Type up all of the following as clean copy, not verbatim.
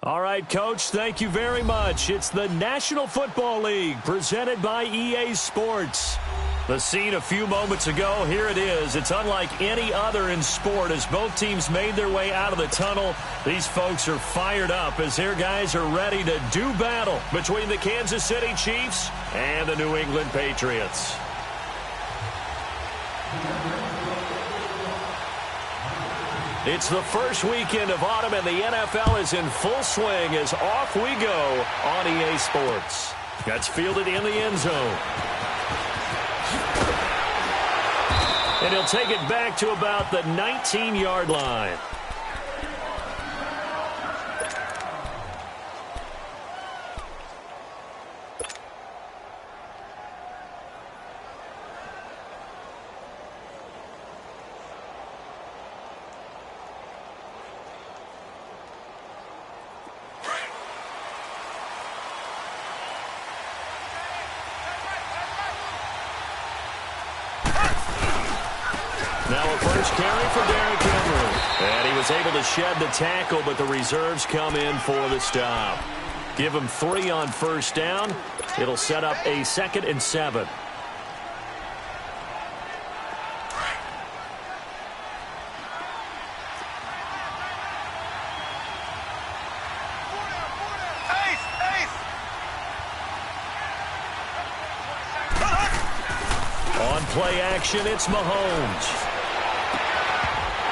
All right, Coach, thank you very much. It's the National Football League presented by EA Sports. The scene a few moments ago, here it is. It's unlike any other in sport as both teams made their way out of the tunnel. These folks are fired up as their guys are ready to do battle between the Kansas City Chiefs and the New England Patriots. It's the first weekend of autumn, and the NFL is in full swing as off we go on EA Sports. That's fielded in the end zone. And he'll take it back to about the 19-yard line. Now a first carry for Derrick Henry. And he was able to shed the tackle, but the reserves come in for the stop. Give him 3 on first down. It'll set up a 2nd and 7. On play action, it's Mahomes.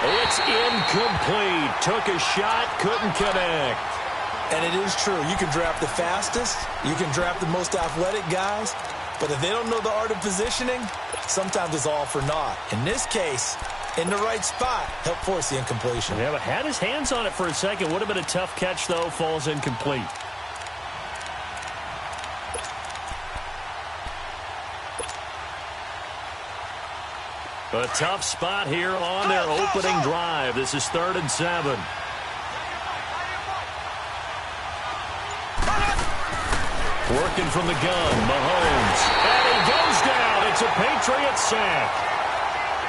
It's incomplete. Took a shot, couldn't connect. And it is true. You can draft the fastest. You can draft the most athletic guys. But if they don't know the art of positioning, sometimes it's all for naught. In this case, in the right spot, helped force the incompletion. Yeah, but had his hands on it for a second. Would have been a tough catch, though. Falls incomplete. A tough spot here on their opening drive. This is 3rd and 7. Working from the gun, Mahomes. And he goes down. It's a Patriot sack.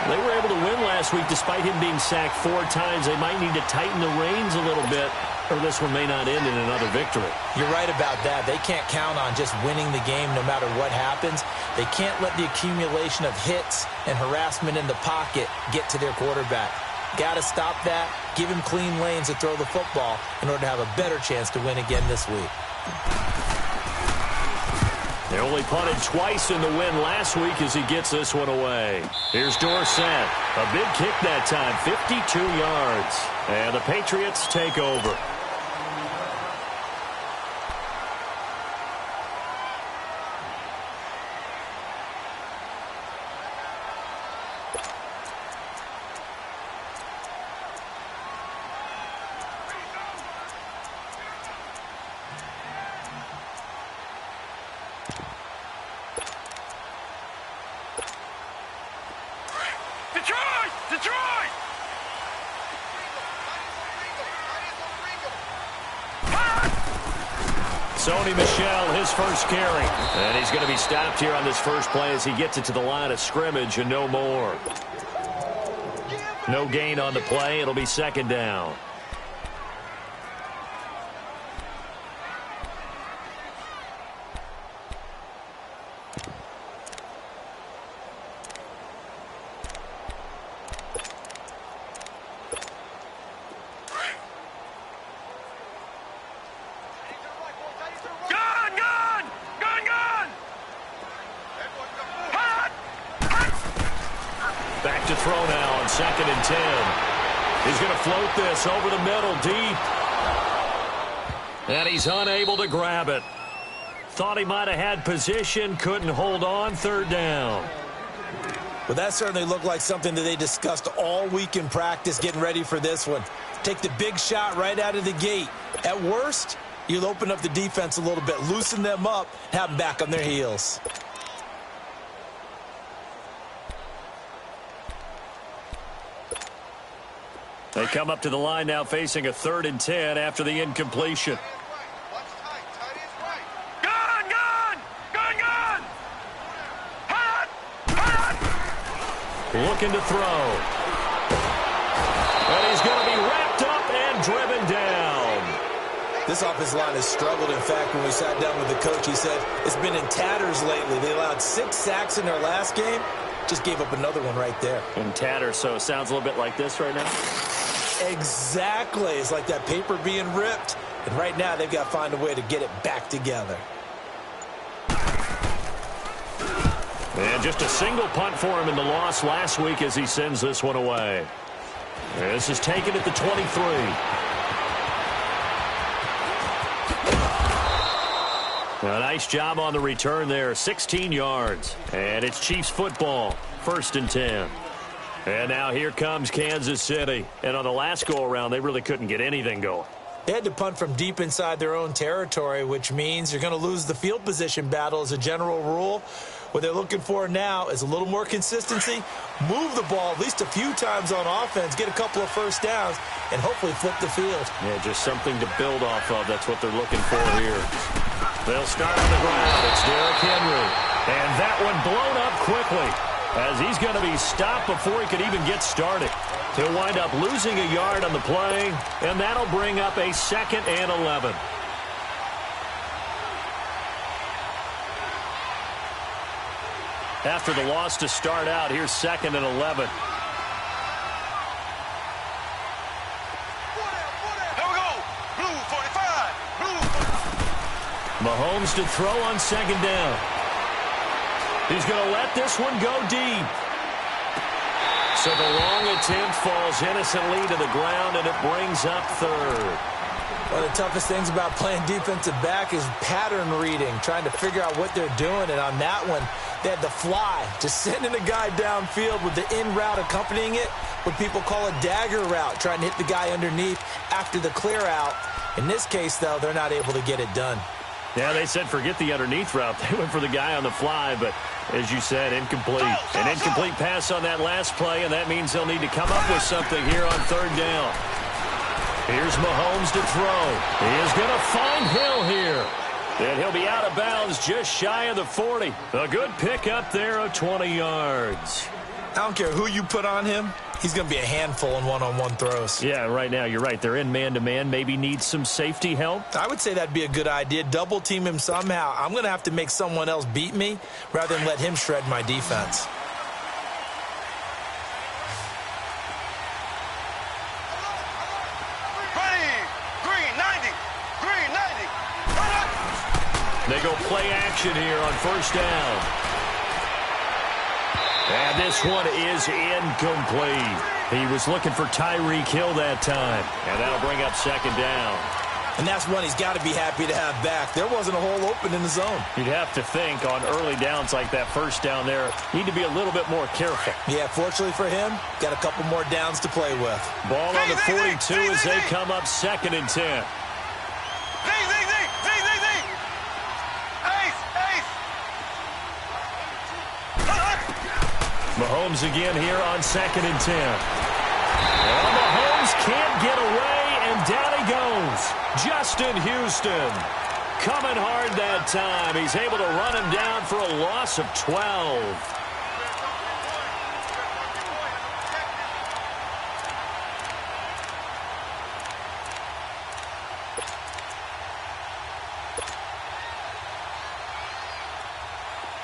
They were able to win last week despite him being sacked 4 times. They might need to tighten the reins a little bit, or this one may not end in another victory. You're right about that. They can't count on just winning the game no matter what happens. They can't let the accumulation of hits and harassment in the pocket get to their quarterback. Got to stop that, give him clean lanes to throw the football in order to have a better chance to win again this week. They only punted twice in the win last week as he gets this one away. Here's Dorsett. A big kick that time, 52 yards. And the Patriots take over. Sony Michel, his first carry. And he's going to be stopped here on this first play as he gets it to the line of scrimmage and no more. No gain on the play. It'll be 2nd down. Back to throw now on 2nd and 10. He's going to float this over the middle deep. And he's unable to grab it. Thought he might have had position, couldn't hold on, 3rd down. Well, that certainly looked like something that they discussed all week in practice getting ready for this one. Take the big shot right out of the gate. At worst, you'll open up the defense a little bit, loosen them up, have them back on their heels. They come up to the line now facing a 3rd and 10 after the incompletion. Looking to throw. And he's going to be wrapped up and driven down. This offensive line has struggled. In fact, when we sat down with the coach, he said it's been in tatters lately. They allowed 6 sacks in their last game. Just gave up another one right there. In tatters, so it sounds a little bit like this right now? Exactly. It's like that paper being ripped. And right now, they've got to find a way to get it back together. And just a single punt for him in the loss last week as he sends this one away. This is taken at the 23. A nice job on the return there, 16 yards. And it's Chiefs football, 1st and 10. And now here comes Kansas City. And on the last go-around, they really couldn't get anything going. They had to punt from deep inside their own territory, which means you're going to lose the field position battle as a general rule. What they're looking for now is a little more consistency, move the ball at least a few times on offense, get a couple of first downs, and hopefully flip the field. Yeah, just something to build off of. That's what they're looking for here. They'll start on the ground. It's Derrick Henry. And that one blown up quickly as he's going to be stopped before he could even get started. He'll wind up losing a yard on the play, and that'll bring up a 2nd and 11. After the loss to start out, here's 2nd and 11. Mahomes to throw on 2nd down. He's going to let this one go deep. So the long attempt falls innocently to the ground, and it brings up 3rd. One of the toughest things about playing defensive back is pattern reading, trying to figure out what they're doing. And on that one, they had the fly, just sending a guy downfield with the in route accompanying it, what people call a dagger route, trying to hit the guy underneath after the clear out. In this case, though, they're not able to get it done. Yeah, they said forget the underneath route. They went for the guy on the fly, but as you said, incomplete. An incomplete pass on that last play, and that means they'll need to come up with something here on 3rd down. Here's Mahomes to throw. He is going to find Hill here. And he'll be out of bounds just shy of the 40. A good pick up there of 20 yards. I don't care who you put on him. He's going to be a handful in one-on-one throws. Yeah, right now, you're right. They're in man-to-man. Maybe need some safety help. I would say that'd be a good idea. Double team him somehow. I'm going to have to make someone else beat me rather than let him shred my defense. They go play action here on 1st down. And this one is incomplete. He was looking for Tyreek Hill that time. And that'll bring up 2nd down. And that's one he's got to be happy to have back. There wasn't a hole open in the zone. You'd have to think on early downs like that 1st down there, need to be a little bit more careful. Yeah, fortunately for him, got a couple more downs to play with. Ball on the 42 as they come up 2nd and 10. Mahomes again here on 2nd and 10. Well, Mahomes can't get away, and down he goes. Justin Houston coming hard that time. He's able to run him down for a loss of 12.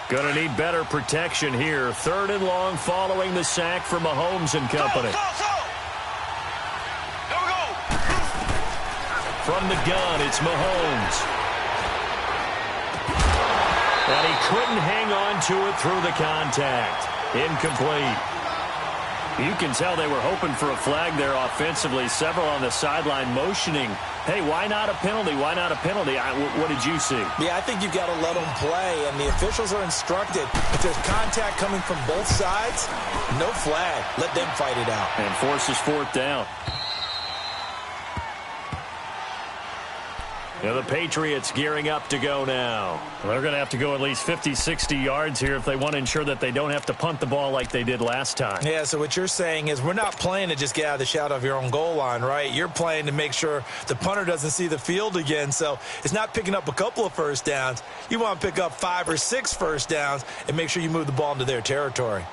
Going to need better protection here. 3rd and long following the sack for Mahomes and company. From the gun, it's Mahomes. And he couldn't hang on to it through the contact. Incomplete. You can tell they were hoping for a flag there offensively. Several on the sideline motioning. Hey, why not a penalty? Why not a penalty? What did you see? Yeah, I think you've got to let them play, and the officials are instructed. If there's contact coming from both sides, no flag. Let them fight it out. And forces 4th down. Now the Patriots gearing up to go now. They're going to have to go at least 50, 60 yards here if they want to ensure that they don't have to punt the ball like they did last time. Yeah, so what you're saying is we're not playing to just get out of the shadow of your own goal line, right? You're playing to make sure the punter doesn't see the field again. So it's not picking up a couple of first downs. You want to pick up 5 or 6 first downs and make sure you move the ball into their territory.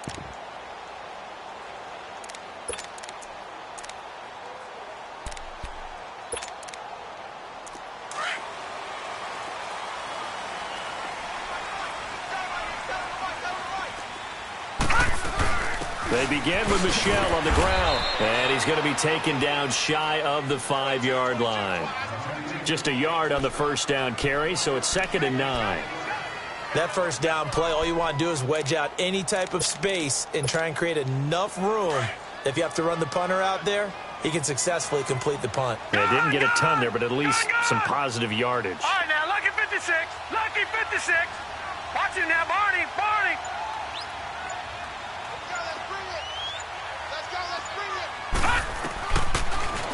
They begin with Michel on the ground. And he's going to be taken down shy of the 5-yard line. Just a yard on the first down carry, so it's 2nd and 9. That first down play, all you want to do is wedge out any type of space and try and create enough room. If you have to run the punter out there, he can successfully complete the punt. Yeah, didn't get a ton there, but at least some positive yardage. All right, now, lucky 56. Lucky 56. Watch it now, Barney. Barney.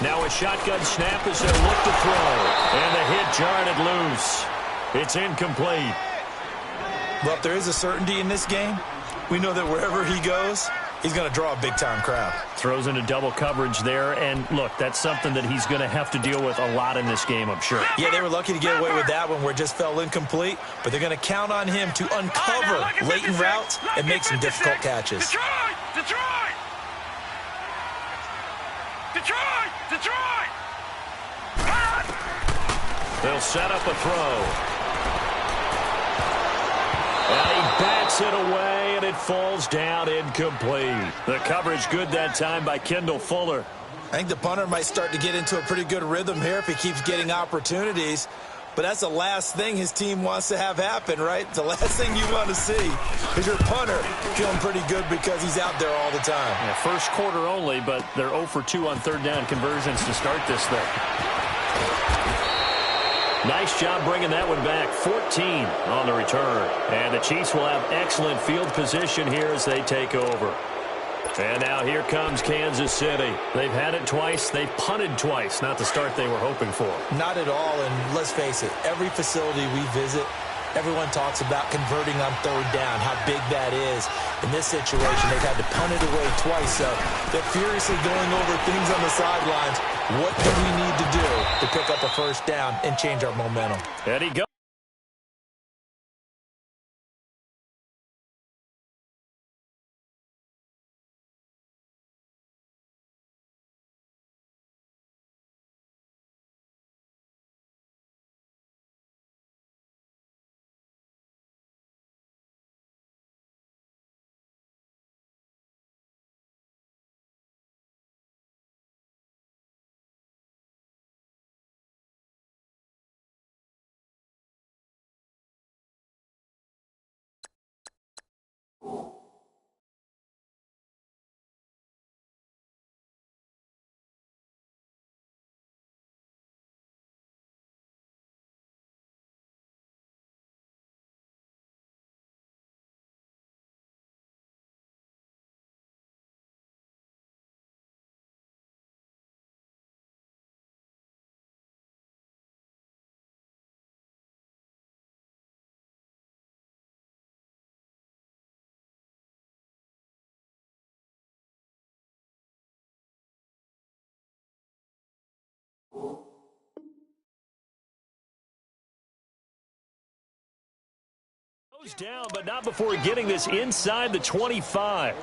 Now a shotgun snap as they look to throw. And the hit jarred it loose. It's incomplete. Well, if there is a certainty in this game, we know that wherever he goes, he's going to draw a big-time crowd. Throws into double coverage there. And, look, that's something that he's going to have to deal with a lot in this game, I'm sure. Yeah, they were lucky to get away with that one where it just fell incomplete. But they're going to count on him to uncover latent routes and make some difficult catches. Detroit! Detroit! Detroit! Detroit! They'll set up a throw. And he bats it away, and it falls down incomplete. The coverage good that time by Kendall Fuller. I think the punter might start to get into a pretty good rhythm here if he keeps getting opportunities. But that's the last thing his team wants to have happen, right? The last thing you want to see is your punter feeling pretty good because he's out there all the time. Yeah, first quarter only, but they're 0 for 2 on third down conversions to start this thing. Nice job bringing that one back. 14 on the return. And the Chiefs will have excellent field position here as they take over. And now here comes Kansas City. They've had it twice. They've punted twice. Not the start they were hoping for. Not at all, and let's face it, every facility we visit, everyone talks about converting on third down, how big that is. In this situation, they've had to punt it away twice, so they're furiously going over things on the sidelines. What do we need to do to pick up a first down and change our momentum? And he goes. Goes down, but not before getting this inside the 25.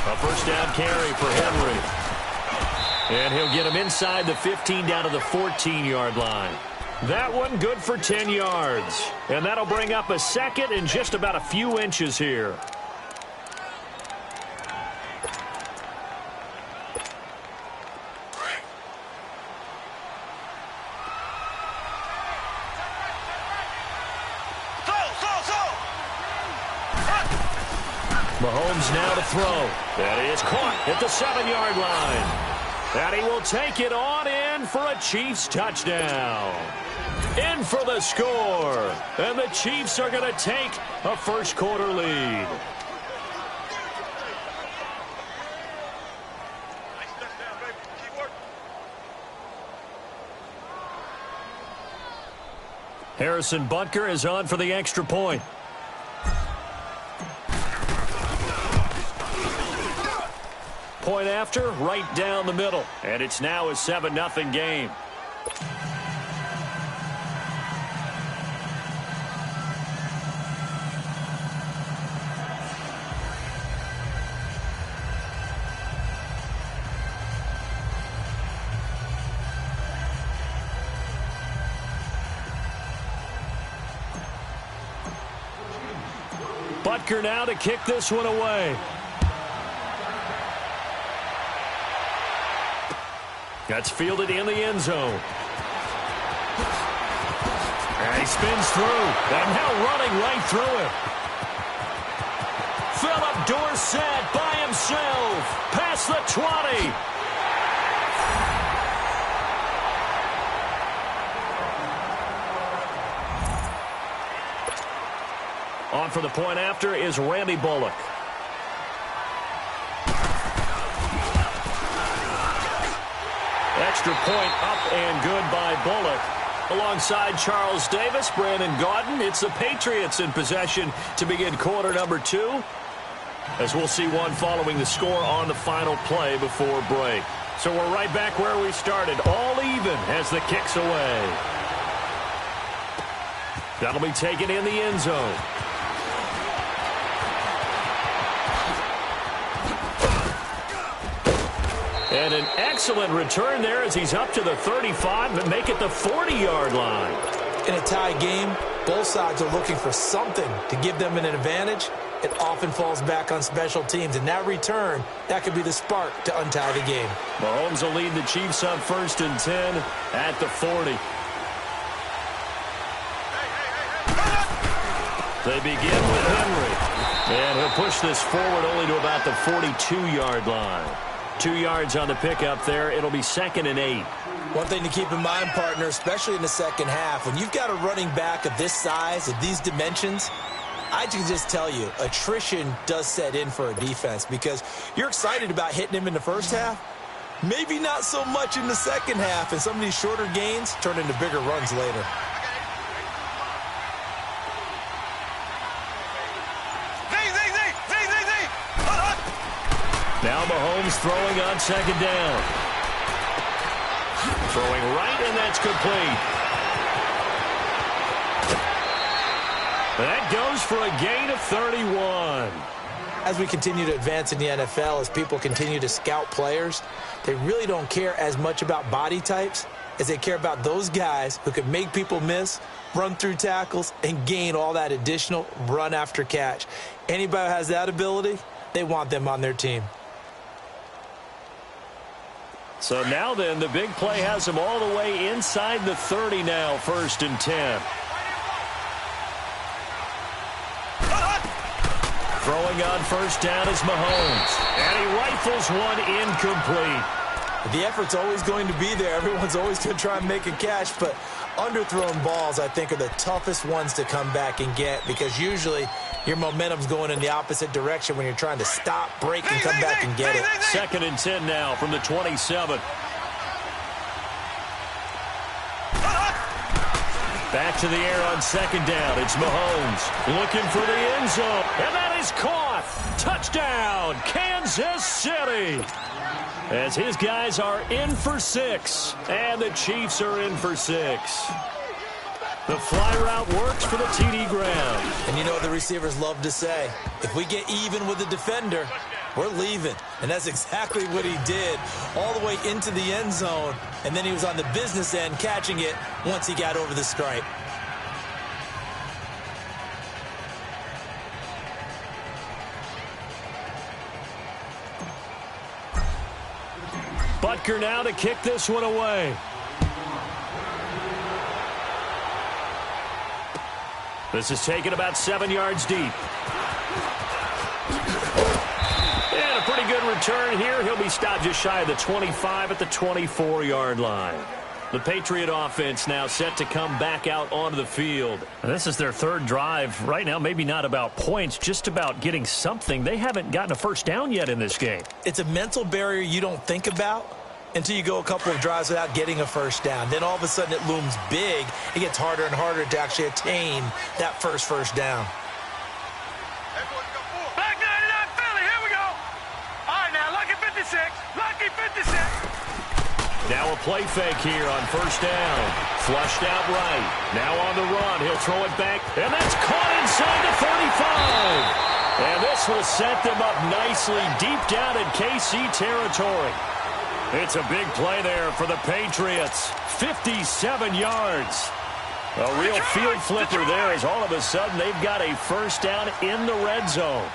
A first down carry for Henry. And he'll get him inside the 15 down to the 14-yard line. That one good for 10 yards. And that'll bring up a second and just about a few inches here. Mahomes now to throw. That is caught at the 7-yard line. And he will take it on in for a Chiefs touchdown. In for the score. And the Chiefs are going to take a first quarter lead. Harrison Butker is on for the extra point. Point after, right down the middle. And it's now a 7-0 game. Butker now to kick this one away. That's fielded in the end zone. And he spins through. And now running right through him. Philip Dorsett by himself. Past the 20. On for the point after is Randy Bullock. Extra point up and good by Bullock. Alongside Charles Davis, Brandon Gaudin, it's the Patriots in possession to begin quarter number 2. As we'll see one following the score on the final play before break. So we're right back where we started, all even as the kick's away. That'll be taken in the end zone. And an excellent return there as he's up to the 35 and make it the 40-yard line. In a tie game, both sides are looking for something to give them an advantage. It often falls back on special teams, and that return, that could be the spark to untie the game. Mahomes will lead the Chiefs on 1st and 10 at the 40. They begin with Henry. And he'll push this forward only to about the 42-yard line. 2 yards on the pickup there. It'll be 2nd and 8. One thing to keep in mind, partner, especially in the second half, when you've got a running back of this size, of these dimensions, I can just tell you, attrition does set in for a defense because you're excited about hitting him in the first half. Maybe not so much in the second half, and some of these shorter gains turn into bigger runs later. Now Mahomes throwing on 2nd down. Throwing right, and that's complete. That goes for a gain of 31. As we continue to advance in the NFL, as people continue to scout players, they really don't care as much about body types as they care about those guys who can make people miss, run through tackles, and gain all that additional run after catch. Anybody who has that ability, they want them on their team. So now then, the big play has him all the way inside the 30 now, 1st and 10. Throwing on 1st down is Mahomes. And he rifles one incomplete. The effort's always going to be there. Everyone's always going to try and make a catch, but underthrown balls, I think, are the toughest ones to come back and get because usually your momentum's going in the opposite direction when you're trying to stop, break, and come back and get it. 2nd and 10 now from the 27. Back to the air on 2nd down. It's Mahomes looking for the end zone. And that is caught. Touchdown, Kansas City. As his guys are in for 6. And the Chiefs are in for 6. The fly route works for the TD ground. And you know what the receivers love to say? If we get even with the defender, we're leaving. And that's exactly what he did all the way into the end zone. And then he was on the business end catching it once he got over the stripe. Butker now to kick this one away. This is taken about 7 yards deep. And a pretty good return here. He'll be stopped just shy of the 25 at the 24-yard line. The Patriot offense now set to come back out onto the field. This is their 3rd drive. Right now, maybe not about points, just about getting something. They haven't gotten a 1st down yet in this game. It's a mental barrier you don't think about until you go a couple of drives without getting a 1st down. Then all of a sudden it looms big. It gets harder and harder to actually attain that first down. Black 99 Philly, here we go. All right, now, lucky 56. Lucky 56. Now a play fake here on 1st down. Flushed out right. Now on the run. He'll throw it back. And that's caught inside the 35. And this will set them up nicely deep down in KC territory. It's a big play there for the Patriots. 57 yards. A real field flipper there as all of a sudden they've got a first down in the red zone.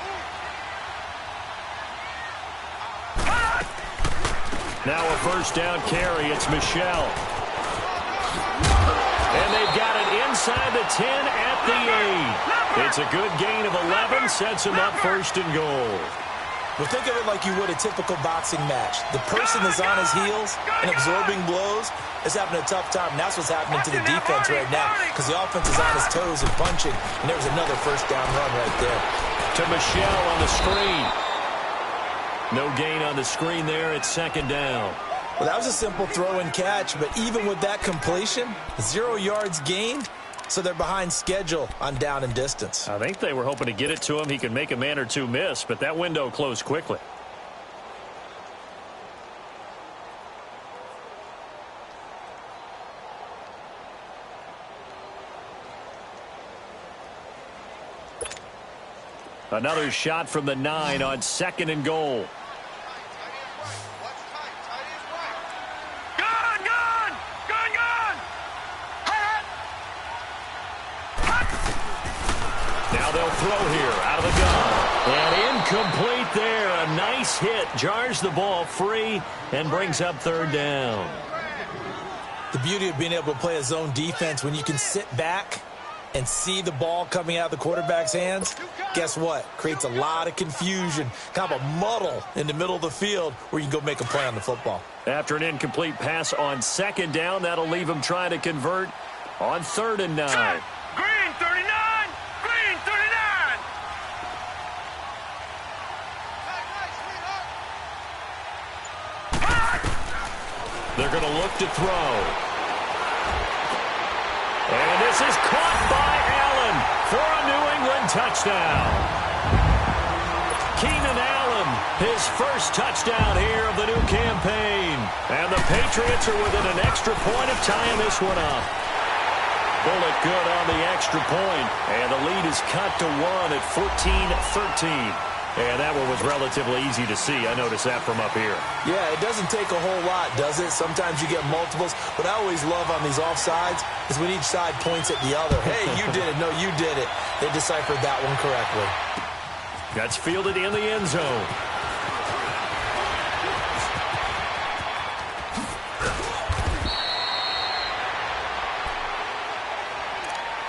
Now a first down carry. It's Michel. And they've got it inside the 10 at the 8. It's a good gain of 11. Sets him up first and goal. Well, think of it like you would a typical boxing match. The person is on his heels and absorbing blows is having a tough time. And that's what's happening to the defense right now because the offense is on his toes and punching. And there's another first down run right there. To Michel on the screen. No gain on the screen there. It's second down. Well, that was a simple throw and catch, but even with that completion, 0 yards gained, so they're behind schedule on down and distance. I think they were hoping to get it to him. He could make a man or two miss, but that window closed quickly. Another shot from the 9 on second and goal. Now they'll throw here out of the gun. And incomplete there. A nice hit. Jars the ball free and brings up third down. The beauty of being able to play a zone defense when you can sit back and see the ball coming out of the quarterback's hands, guess what? Creates a lot of confusion, kind of a muddle in the middle of the field where you can go make a play on the football. After an incomplete pass on second down, that'll leave him trying to convert on 3rd and 9. Green 39! Green 39! They're going to look to throw. And this is caught by Allen for a New England touchdown. Keenan Allen, his first touchdown here of the new campaign. And the Patriots are within an extra point of tying this one up. Bullet good on the extra point, and the lead is cut to 1 at 14-13. And that one was relatively easy to see. I noticed that from up here. Yeah, it doesn't take a whole lot, does it? Sometimes you get multiples. What I always love on these offsides is when each side points at the other. Hey, you did it. No, you did it. They deciphered that one correctly. That's fielded in the end zone.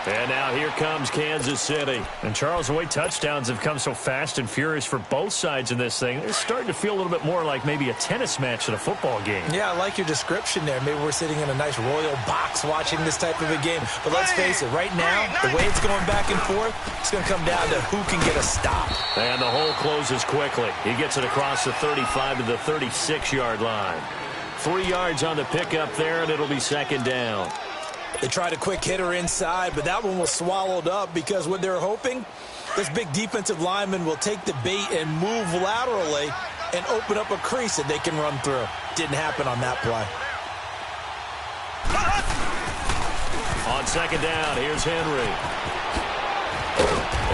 And now here comes Kansas City. And Charles, the way touchdowns have come so fast and furious for both sides in this thing, it's starting to feel a little bit more like maybe a tennis match at a football game. Yeah, I like your description there. Maybe we're sitting in a nice royal box watching this type of a game. But let's face it, right now, the way it's going back and forth, it's going to come down to who can get a stop. And the hole closes quickly. He gets it across the 35 to the 36-yard line. 3 yards on the pickup there, and it'll be second down. They tried a quick hitter inside, but that one was swallowed up because what they're hoping, this big defensive lineman will take the bait and move laterally and open up a crease that they can run through. Didn't happen on that play. On second down, here's Henry.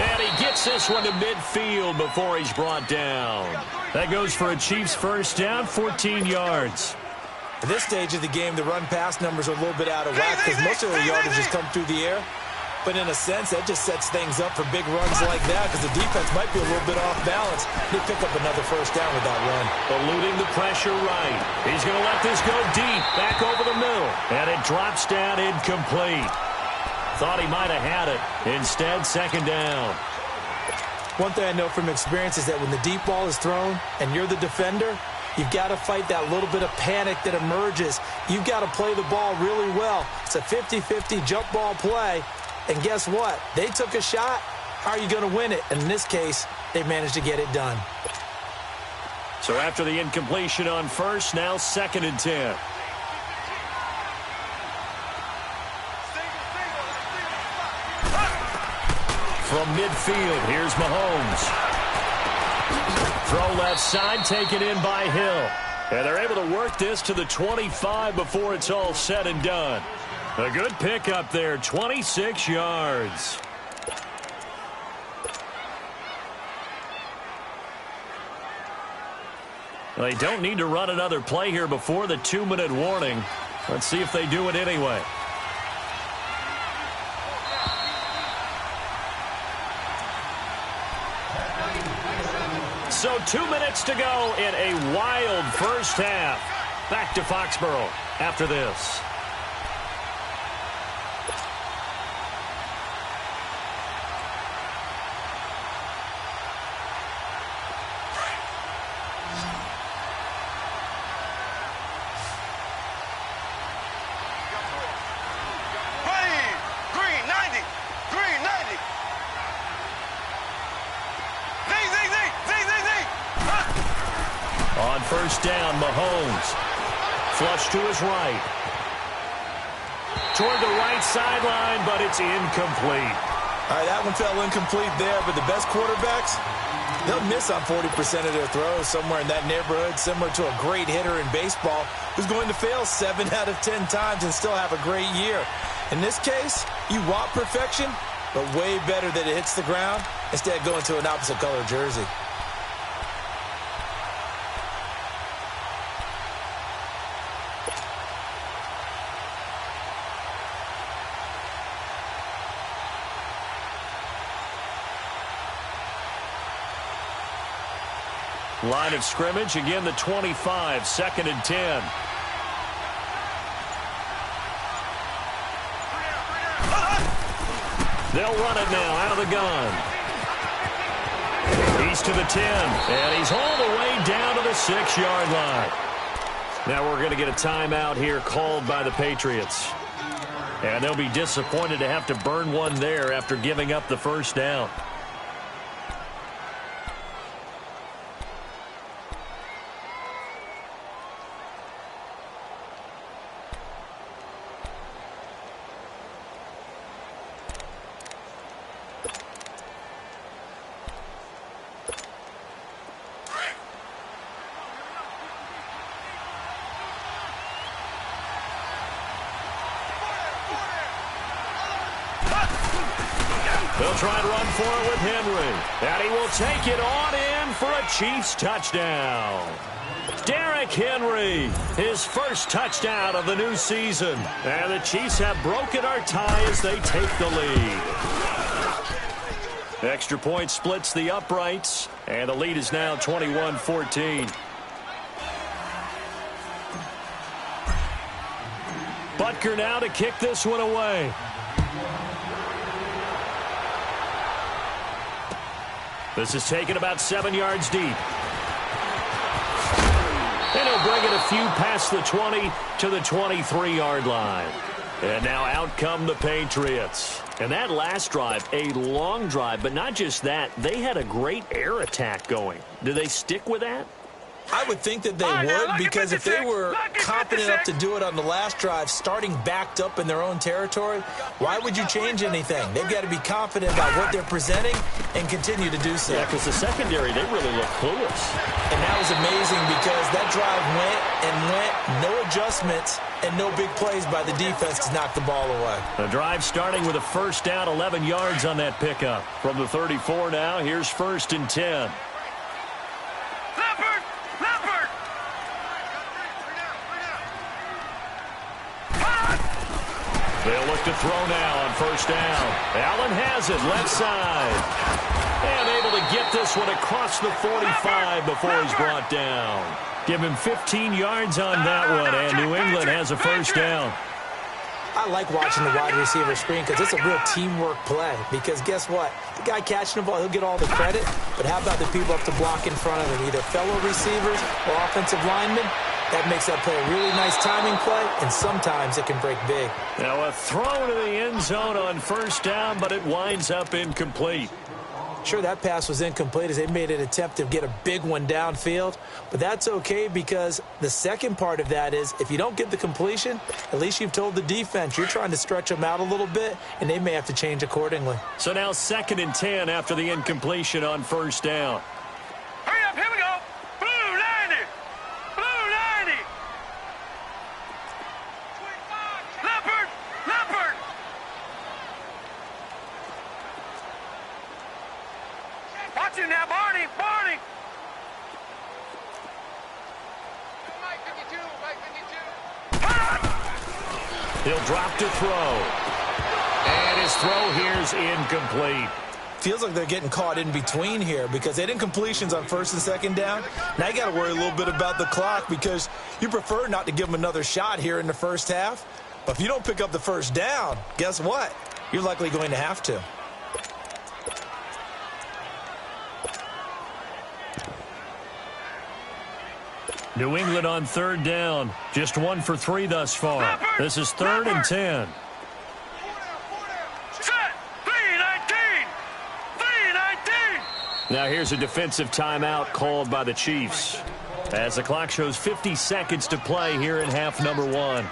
And he gets this one to midfield before he's brought down. That goes for a Chiefs first down, 14 yards. At this stage of the game, the run-pass numbers are a little bit out of whack because most of their yardage has come through the air. But in a sense, that just sets things up for big runs like that because the defense might be a little bit off balance. They pick up another first down with that run. Eluding the pressure right. He's going to let this go deep, back over the middle. And it drops down incomplete. Thought he might have had it. Instead, second down. One thing I know from experience is that when the deep ball is thrown and you're the defender, you've got to fight that little bit of panic that emerges. You've got to play the ball really well. It's a 50-50 jump ball play. And guess what? They took a shot. How are you going to win it? And in this case, they managed to get it done. So after the incompletion on first, now second and 10. From midfield, here's Mahomes. Throw left side, taken in by Hill. And they're able to work this to the 25 before it's all said and done. A good pickup there, 26 yards. They don't need to run another play here before the 2-minute warning. Let's see if they do it anyway. About 2 minutes to go in a wild first half. Back to Foxborough after this. On first down, Mahomes. Flush to his right. Toward the right sideline, but it's incomplete. All right, that one fell incomplete there, but the best quarterbacks, they'll miss on 40% of their throws, somewhere in that neighborhood, similar to a great hitter in baseball who's going to fail 7 out of 10 times and still have a great year. In this case, you want perfection, but way better that it hits the ground instead of going to an opposite color jersey. Line of scrimmage, again the 25, 2nd and 10. They'll run it now out of the gun. He's to the 10, and he's all the way down to the 6-yard line. Now we're going to get a timeout here called by the Patriots. And they'll be disappointed to have to burn one there after giving up the first down. They'll try and run for it with Henry. And he will take it on in for a Chiefs touchdown. Derrick Henry, his first touchdown of the new season. And the Chiefs have broken our tie as they take the lead. Extra point splits the uprights. And the lead is now 21-14. Butker now to kick this one away. This is taken about 7 yards deep. And he'll bring it a few past the 20 to the 23-yard line. And now out come the Patriots. And that last drive, a long drive, but not just that. They had a great air attack going. Do they stick with that? I would think that they would, because if they were confident enough to do it on the last drive, starting backed up in their own territory, why would you change anything? They've got to be confident about what they're presenting and continue to do so. Yeah, because the secondary, they really look clueless. And that was amazing because that drive went and went, no adjustments and no big plays by the defense to knock the ball away. The drive starting with a first down, 11 yards on that pickup. From the 34 now, here's 1st and 10. They'll look to throw now on first down. Allen has it, left side. And able to get this one across the 45 before he's brought down. Give him 15 yards on that one, and New England has a first down. I like watching the wide receiver screen because it's a real teamwork play. Because guess what? The guy catching the ball, he'll get all the credit. But how about the people up to block in front of him? Either fellow receivers or offensive linemen. That makes that play a really nice timing play, and sometimes it can break big. Now a throw to the end zone on first down, but it winds up incomplete. Sure, that pass was incomplete as they made an attempt to get a big one downfield. But that's okay because the second part of that is if you don't get the completion, at least you've told the defense you're trying to stretch them out a little bit, and they may have to change accordingly. So now 2nd and 10 after the incompletion on first down. Hurry up, here we go. Blue 90. Blue 90. Leopard. Leopard. Watch him now, Barney. Barney. Mike 52. Mike 52. He'll drop to throw. And his throw here's incomplete. Feels like they're getting caught in between here because they didn't completions on first and second down. Now you got to worry a little bit about the clock because you prefer not to give them another shot here in the first half. But if you don't pick up the first down, guess what? You're likely going to have to. New England on third down. Just 1 for 3 thus far. This is 3rd and 10. Now here's a defensive timeout called by the Chiefs as the clock shows 50 seconds to play here in half number 1.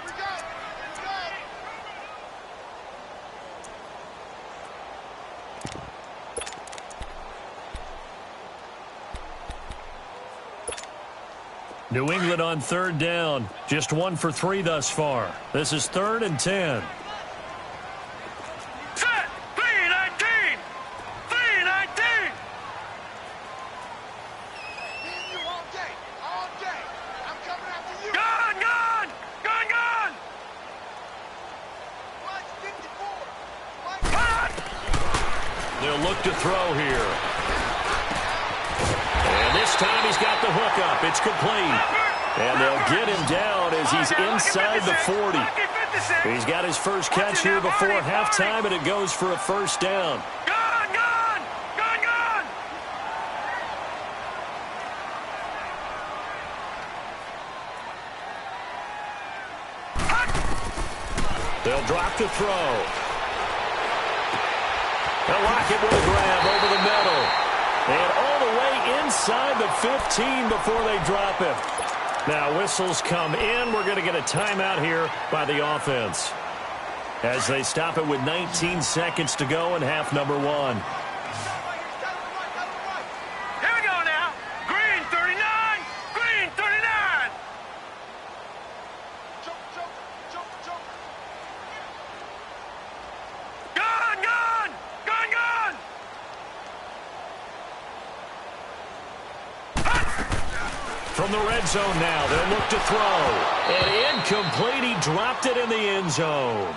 New England on third down. Just 1 for 3 thus far. This is 3rd and 10. They'll look to throw here. And this time he's got the hookup. It's complete. And they'll get him down as he's inside the 40. He's got his first catch here before halftime, and it goes for a first down. They'll drop to throw. They'll lock it with a grab over the middle. And all the way inside the 15 before they drop him. Now whistles come in. We're going to get a timeout here by the offense as they stop it with 19 seconds to go in half number 1. Here we go now. Green 39. Green 39. From the red zone now, they'll look to throw. And incomplete. He dropped it in the end zone.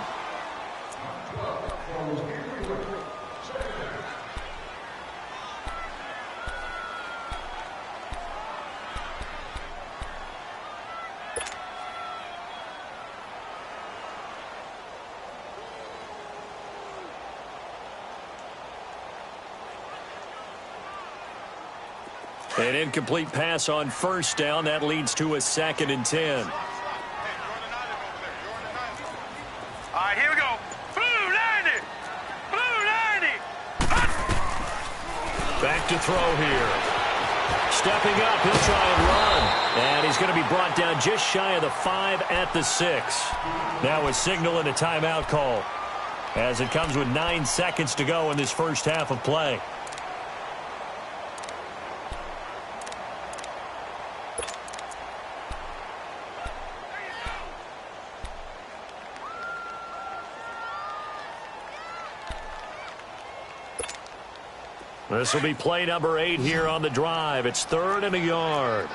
An incomplete pass on first down. That leads to a 2nd and 10. All right, here we go. Blue 90. Blue 90. Back to throw here. Stepping up, he'll try and run. And he's going to be brought down just shy of the 5 at the 6. Now a signal and a timeout call as it comes with 9 seconds to go in this first half of play. This will be play number 8 here on the drive. It's 3rd and a yard.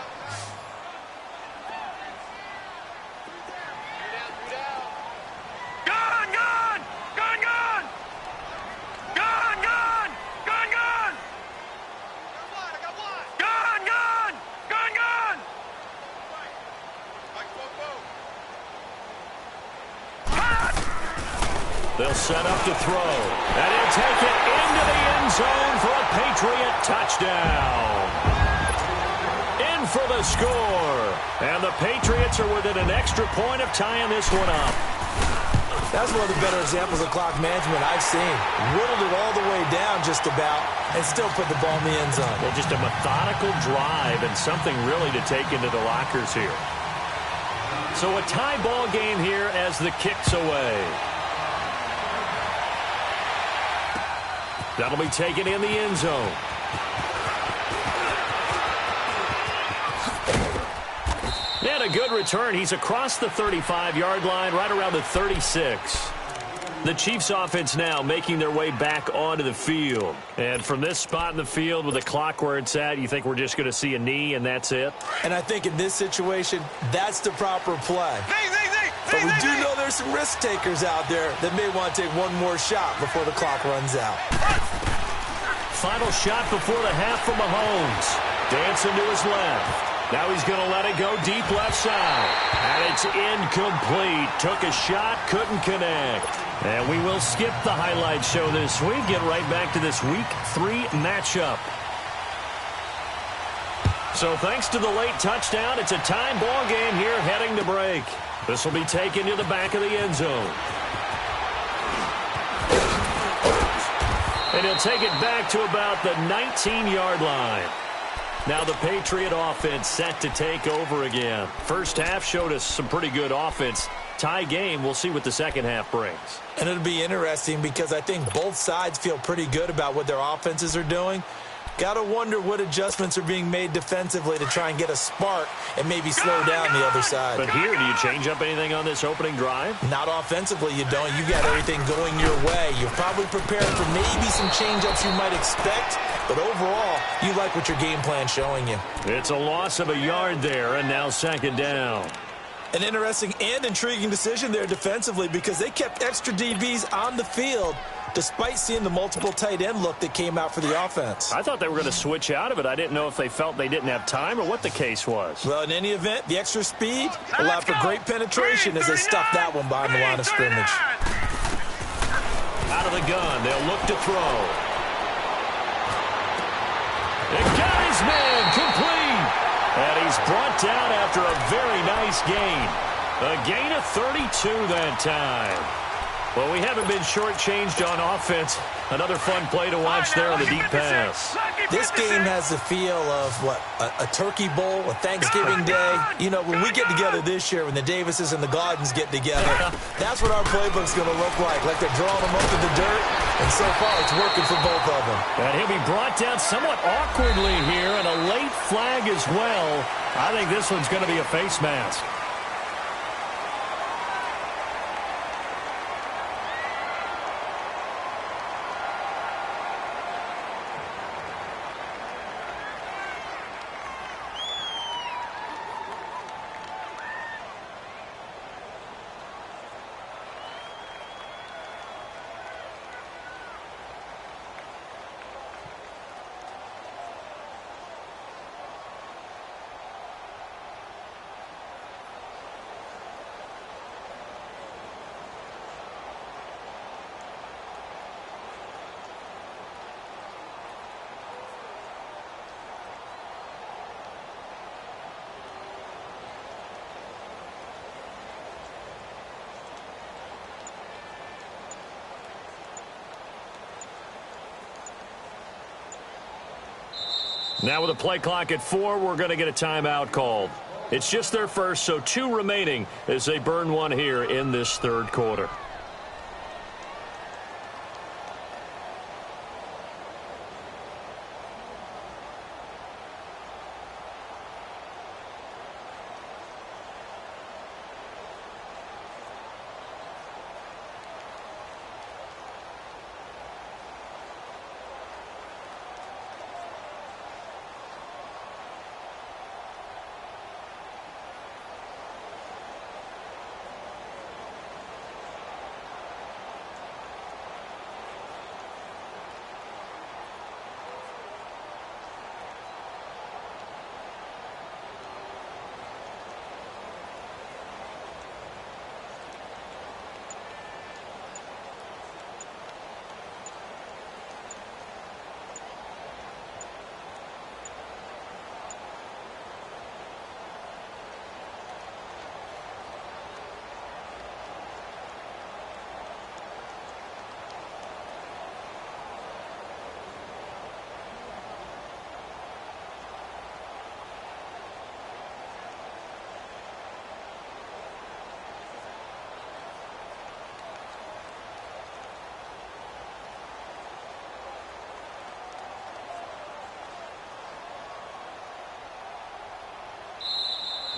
They'll set up to throw. And he'll take it into the end zone for a Patriot touchdown. In for the score. And the Patriots are within an extra point of tying this one up. That's one of the better examples of clock management I've seen. Whittled it all the way down just about and still put the ball in the end zone. Well, just a methodical drive and something really to take into the lockers here. So a tie ball game here as the kick's away. That'll be taken in the end zone. And a good return. He's across the 35-yard line, right around the 36. The Chiefs offense now making their way back onto the field. And from this spot in the field with the clock where it's at, you think we're just going to see a knee and that's it? And I think in this situation, that's the proper play. But we do know there's some risk takers out there that may want to take one more shot before the clock runs out. final shot before the half from Mahomes. Dancing to his left. Now he's going to let it go deep left side. And it's incomplete. Took a shot, couldn't connect. And we will skip the highlight show this week. Get right back to this Week 3 matchup. So thanks to the late touchdown, it's a time ball game here heading to break. This will be taken to the back of the end zone. And he'll take it back to about the 19-yard line. Now the Patriot offense set to take over again. First half showed us some pretty good offense. Tie game, we'll see what the second half brings. And it'll be interesting because I think both sides feel pretty good about what their offenses are doing. Got to wonder what adjustments are being made defensively to try and get a spark and maybe slow down the other side. But here, do you change up anything on this opening drive? Not offensively, you don't. You got everything going your way. You're probably prepared for maybe some change-ups you might expect, but overall, you like what your game plan's showing you. It's a loss of a yard there, and now second down. An interesting and intriguing decision there defensively because they kept extra DBs on the field despite seeing the multiple tight end look that came out for the offense. I thought they were going to switch out of it. I didn't know if they felt they didn't have time or what the case was. Well, in any event, the extra speed allowed for great penetration as they stuffed that one behind the line of scrimmage. Out of the gun, they'll look to throw. And got his man complete. And he's brought down after a very nice gain. A gain of 32 that time. Well, we haven't been shortchanged on offense. Another fun play to watch there on the deep pass. This game has the feel of, what, a turkey bowl, a Thanksgiving day. You know, when we get together this year, when the Davises and the Gardens get together, that's what our playbook's going to look like they're drawing them up in the dirt, and so far it's working for both of them. And he'll be brought down somewhat awkwardly here, and a late flag as well. I think this one's going to be a face mask. Now with a play clock at 4, we're going to get a timeout called. It's just their first, so 2 remaining as they burn one here in this third quarter.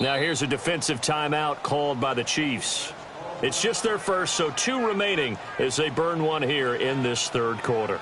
Now here's a defensive timeout called by the Chiefs. It's just their first, so 2 remaining as they burn one here in this third quarter.